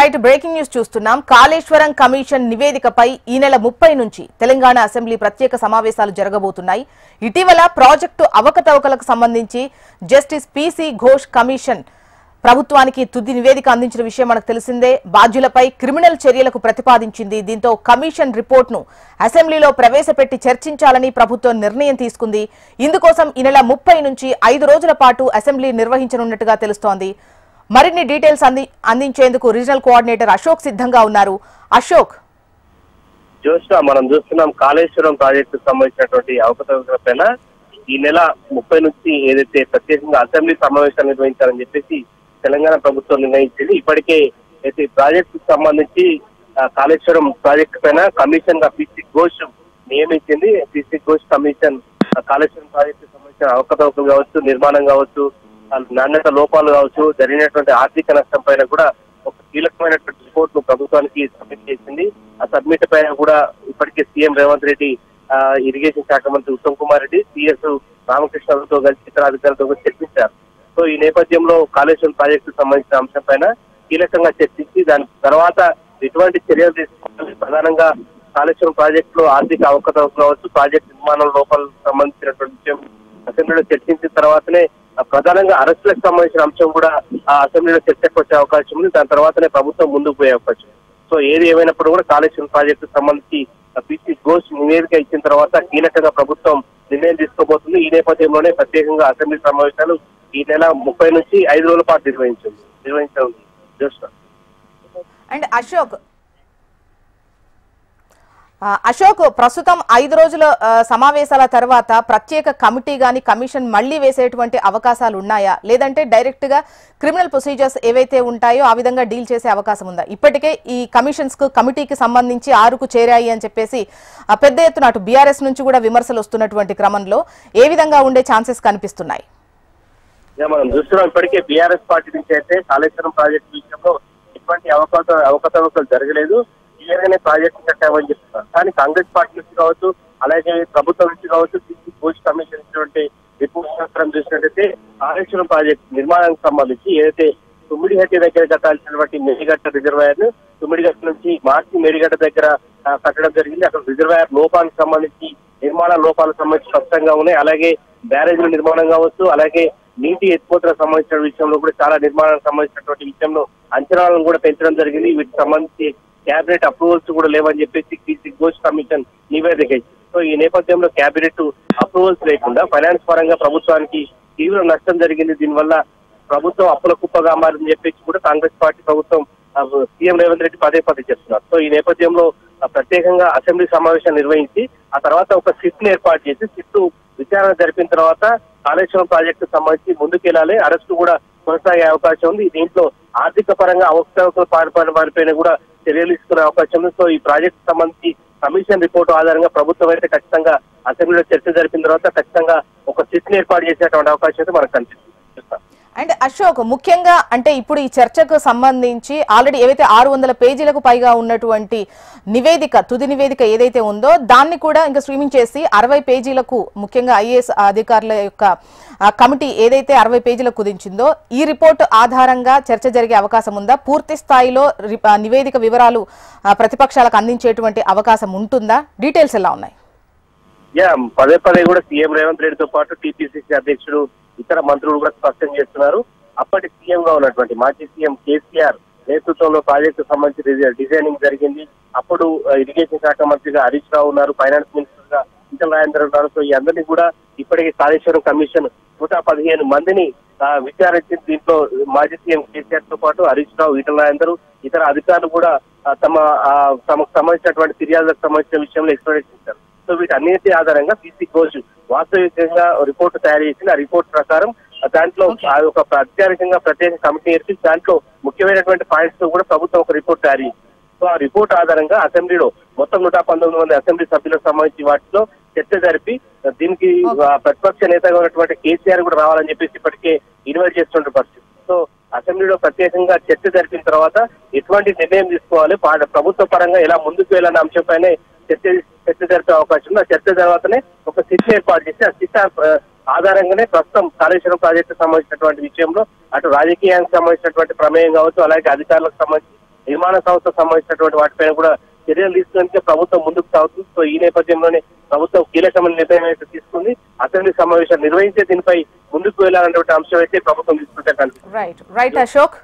Right breaking news చూస్తున్నాం. Kaleshwaram commission నివేదికపై ఈ నెల 30 నుంచి తెలంగాణ అసెంబ్లీ ప్రత్యేక సమావేశాలు జరగబోతున్నాయి. ఇటీవల ప్రాజెక్టు అవకతవకలకు సంబంధించి జస్టిస్ పిసి ఘోష్ కమిషన్ ప్రభుత్వానికి తుది నివేదిక అందించిన విషయం మనకు తెలిసిందే. బాధ్యులపై క్రిమినల్ చర్యలకు ప్రతిపాదించింది. దీంతో కమిషన్ రిపోర్ట్ను అసెంబ్లీలో ప్రవేశపెట్టి చర్చించాలని ప్రభుత్వం నిర్ణయం తీసుకుంది. ఇందుకోసం ఈ నెల 30 నుంచి 5 రోజుల పాటు అసెంబ్లీ నిర్వహించనున్నట్టుగా తెలుస్తోంది. మరిన్ని డీటెయిల్స్ అందించేందుకు రీజనల్ కోఆర్డినేటర్ అశోక్ సిద్ధంగా ఉన్నారు. అశోక్, జోష్గా మనం చూస్తున్నాం కాళేశ్వరం ప్రాజెక్టు సంబంధించినటువంటి అవకతవకలపైన ఈ నెల 30 నుంచి ఏదైతే ప్రత్యేకంగా అసెంబ్లీ సమావేశాలు నిర్వహించాలని చెప్పేసి తెలంగాణ ప్రభుత్వం నిర్ణయించింది. ఇప్పటికే అయితే ప్రాజెక్టు సంబంధించి కాళేశ్వరం ప్రాజెక్టు పైన కమిషన్ గా పిసి ఘోష్ నియమించింది. PC Ghosh commission Kaleshwaram project సంబంధించిన అవకతవకలు కావచ్చు, నిర్మాణం కావచ్చు, నాణ్యత లోపాలు కావచ్చు, జరిగినటువంటి ఆర్థిక నష్టం పైన కూడా ఒక కీలకమైనటువంటి రిపోర్ట్ ను ప్రభుత్వానికి సబ్మిట్ చేసింది. ఆ సబ్మిట్ పైన కూడా ఇప్పటికే సీఎం రేవంత్ రెడ్డి, ఇరిగేషన్ శాఖ మంత్రి ఉత్తమ్ కుమార్ రెడ్డి, సిఎస్ రామకృష్ణతో కలిసి ఇతర అధికారులతో కూడా చర్చించారు. సో ఈ నేపథ్యంలో కాళేశ్వరం ప్రాజెక్టు సంబంధించిన అంశం పైన కీలకంగా చర్చించి దాని తర్వాత ఎటువంటి చర్యలు తీసుకోవాలి, ప్రధానంగా కాళేశ్వరం ప్రాజెక్టు లో ఆర్థిక అవకతవకలు కావచ్చు, ప్రాజెక్టు నిర్మాణం లోపాలకు సంబంధించినటువంటి విషయం అసెంబ్లీలో చర్చించిన తర్వాతనే ప్రధానంగా అరెస్టులకు సంబంధించిన అంశం కూడా ఆ అసెంబ్లీలో చర్చకు వచ్చే అవకాశం ఉంది. దాని తర్వాతనే ప్రభుత్వం ముందుకు పోయే అవకాశం. సో ఏది ఏమైనప్పుడు కూడా కాళేశ్వరం ప్రాజెక్టు సంబంధించి పిసి ఘోష్ నివేదిక ఇచ్చిన తర్వాత కీలకంగా ప్రభుత్వం నిర్ణయం తీసుకోబోతుంది. ఈ నేపథ్యంలోనే ప్రత్యేకంగా అసెంబ్లీ సమావేశాలు ఈ నెల 30 నుంచి 5 రోజుల పాటు నిర్వహించనుంది. అండ్ అశోక్, ప్రస్తుతం 5 రోజుల సమావేశాల తర్వాత ప్రత్యేక కమిటీ గాని కమిషన్ మళ్లీ వేసేటువంటి అవకాశాలు ఉన్నాయా, లేదంటే డైరెక్ట్ గా క్రిమినల్ ప్రొసీజర్స్ ఏవైతే ఉంటాయో ఆ విధంగా డీల్ చేసే అవకాశం ఉందా? ఇప్పటికే ఈ కమిటీకి సంబంధించి 6కు చేరాయి అని చెప్పేసి పెద్ద ఎత్తున అటు బీఆర్ఎస్ నుంచి కూడా విమర్శలు వస్తున్నటువంటి క్రమంలో ఏ విధంగా ఉండే ఛాన్సెస్ కనిపిస్తున్నాయి? మనం చూస్తున్నాం ఇప్పటికే బీఆర్ఎస్ పార్టీ నుంచి అయితే కాళేశ్వరం ప్రాజెక్టు విషయంలో ఎటువంటి అవకతవకలు జరగలేదు, క్లియర్ గానే ప్రాజెక్టు కట్టామని చెప్తున్నారు. కానీ కాంగ్రెస్ పార్టీ నుంచి కావచ్చు, అలాగే ప్రభుత్వం నుంచి కావచ్చు, పిసి ఘోష్ కమిషన్ ఇచ్చినటువంటి రిపోర్ట్ ప్రకారం చూసినట్టయితే కాళేశ్వరం ప్రాజెక్టు నిర్మాణానికి సంబంధించి ఏదైతే తుమ్మిడిగట్టి దగ్గర కట్టాల్సినటువంటి మేడిగడ్డ రిజర్వాయర్ తుమ్మిడిగట్ట నుంచి మార్చి మేడిగడ్డ దగ్గర కట్టడం జరిగింది. అక్కడ రిజర్వాయర్ లోపానికి సంబంధించి నిర్మాణ లోపాలకు సంబంధించి స్పష్టంగా ఉన్నాయి. అలాగే బ్యారేజ్ల నిర్మాణం కావచ్చు, అలాగే నీటి ఎత్తిపోతలకు సంబంధించిన విషయంలో కూడా చాలా నిర్మాణానికి సంబంధించినటువంటి విషయంలో అంచనాలను కూడా పెంచడం జరిగింది. వీటికి సంబంధించి క్యాబినెట్ అప్రూవల్స్ కూడా లేవని చెప్పేసి పిసి ఘోష్ కమిషన్ నివేదిక ఇచ్చింది. సో ఈ నేపథ్యంలో క్యాబినెట్ అప్రూవల్స్ లేకుండా ఫైనాన్స్ పరంగా ప్రభుత్వానికి తీవ్ర నష్టం జరిగింది. దీనివల్ల ప్రభుత్వం అప్పుల కుప్పగా మారిందని చెప్పేసి కూడా కాంగ్రెస్ పార్టీ ప్రభుత్వం సీఎం రేవంత్ రెడ్డి పదే చెప్తున్నారు. సో ఈ నేపథ్యంలో ప్రత్యేకంగా అసెంబ్లీ సమావేశం నిర్వహించి ఆ తర్వాత ఒక సిట్ ఏర్పాటు చేసి సిట్ విచారణ జరిపిన తర్వాత కాళేశ్వరం ప్రాజెక్టు సంబంధించి ముందుకెళ్లాలి, అరెస్టు కూడా కొనసాగే అవకాశం ఉంది. దీంట్లో ఆర్థిక పరంగా అవకతవకలు పాల్పడిన వారిపైన కూడా చర్యలు తీసుకునే అవకాశం ఉంది. సో ఈ ప్రాజెక్టు సంబంధించి కమిషన్ రిపోర్టు ఆధారంగా ప్రభుత్వం అయితే ఖచ్చితంగా అసెంబ్లీలో చర్చ జరిపిన తర్వాత ఖచ్చితంగా ఒక సిట్ ఏర్పాటు చేసేటువంటి అవకాశం అయితే మనకు కనిపిస్తుంది. అండ్ అశోక్, ముఖ్యంగా అంటే ఇప్పుడు ఈ చర్చకు సంబంధించి ఆల్రెడీ ఏవైతే 600 పేజీలకు పైగా ఉన్నటువంటి తుది నివేదిక ఏదైతే ఉందో దాన్ని కూడా ఇంకా స్ట్రీమింగ్ చేసి 60 పేజీలకు, ముఖ్యంగా ఐఏఎస్ అధికారుల యొక్క కమిటీ ఏదైతే 60 పేజీలకు కుదించిందో ఈ రిపోర్టు ఆధారంగా చర్చ జరిగే అవకాశం ఉందా? పూర్తి స్థాయిలో నివేదిక వివరాలు ప్రతిపక్షాలకు అందించేటువంటి అవకాశం ఉంటుందా? డీటెయిల్స్ ఎలా ఉన్నాయి? పదే కూడా సీఎం రేవంత్ రెడ్డితో పాటు టీపీసీసీ అధ్యక్షుడు, ఇతర మంత్రులు కూడా స్పష్టం చేస్తున్నారు. అప్పటి సీఎం గా ఉన్నటువంటి మాజీ సీఎం కేసీఆర్ నేతృత్వంలో ప్రాజెక్టు సంబంధించి డిజైనింగ్ జరిగింది. అప్పుడు ఇరిగేషన్ శాఖ మంత్రిగా హరీష్ రావు ఉన్నారు, ఫైనాన్స్ మినిస్టర్ గా ఈటల రాజేందర్ ఉన్నారు. సో ఈ అందరినీ కూడా ఇప్పటికే కాళేశ్వరం కమిషన్ 115 మందిని విచారించింది. దీంట్లో మాజీ సీఎం కేసీఆర్ తో పాటు హరీష్ రావు, ఈటల రాజేందర్, ఇతర అధికారులు కూడా తమకు సంబంధించినటువంటి ఫిర్యాదులకు సంబంధించిన విషయంలో ఎక్స్ప్లెనేషన్ ఇచ్చారు. సో వీటన్నిటి ఆధారంగా పిసి ఘోష్ వాస్తవికంగా రిపోర్టు తయారు చేసింది. ఆ రిపోర్ట్ ప్రకారం దాంట్లో ఒక అధికారికంగా ప్రత్యేక కమిటీ ఏర్పించి దాంట్లో ముఖ్యమైనటువంటి పాయింట్స్ తో కూడా ప్రభుత్వం ఒక రిపోర్ట్ తయారు చేసింది. సో ఆ రిపోర్ట్ ఆధారంగా అసెంబ్లీలో మొత్తం 119 మంది అసెంబ్లీ సభ్యులకు సంబంధించి వాటిలో చర్చ జరిపి దీనికి ప్రతిపక్ష నేతగా ఉన్నటువంటి కేసీఆర్ కూడా రావాలని చెప్పేసి ఇప్పటికే ఇన్వైట్ చేస్తున్న పరిస్థితి. సో అసెంబ్లీలో ప్రత్యేకంగా చర్చ జరిపిన తర్వాత ఎటువంటి నిర్ణయం తీసుకోవాలి, ప్రభుత్వ పరంగా ఎలా ముందుకు వెళ్ళాలన్న అంశంపైనే చర్చ జరిపే అవకాశం ఉంది. ఆ చర్చ తర్వాతనే ఒక సిట్ ఏర్పాటు చేసి ఆ సిట్ ఆధారంగానే ప్రస్తుతం కాళేశ్వరం ప్రాజెక్టు సంబంధించినటువంటి విషయంలో అటు రాజకీయానికి సంబంధించినటువంటి ప్రమేయం కావచ్చు, అలాగే అధికారులకు సంబంధించి నిర్మాణ సంస్థకు సంబంధించినటువంటి వాటిపైన కూడా చర్యలు తీసుకునే ప్రభుత్వం ముందుకు సాగుతుంది. సో ఈ నేపథ్యంలోనే ప్రభుత్వం కీలకమైన నిర్ణయం అయితే తీసుకుంది. అసెంబ్లీ సమావేశాలు నిర్వహించే దీనిపై ముందుకు వెళ్లాలన్నటువంటి అంశం అయితే ప్రభుత్వం తీసుకుంటే కనిపిస్తుంది. రైట్ అశోక్.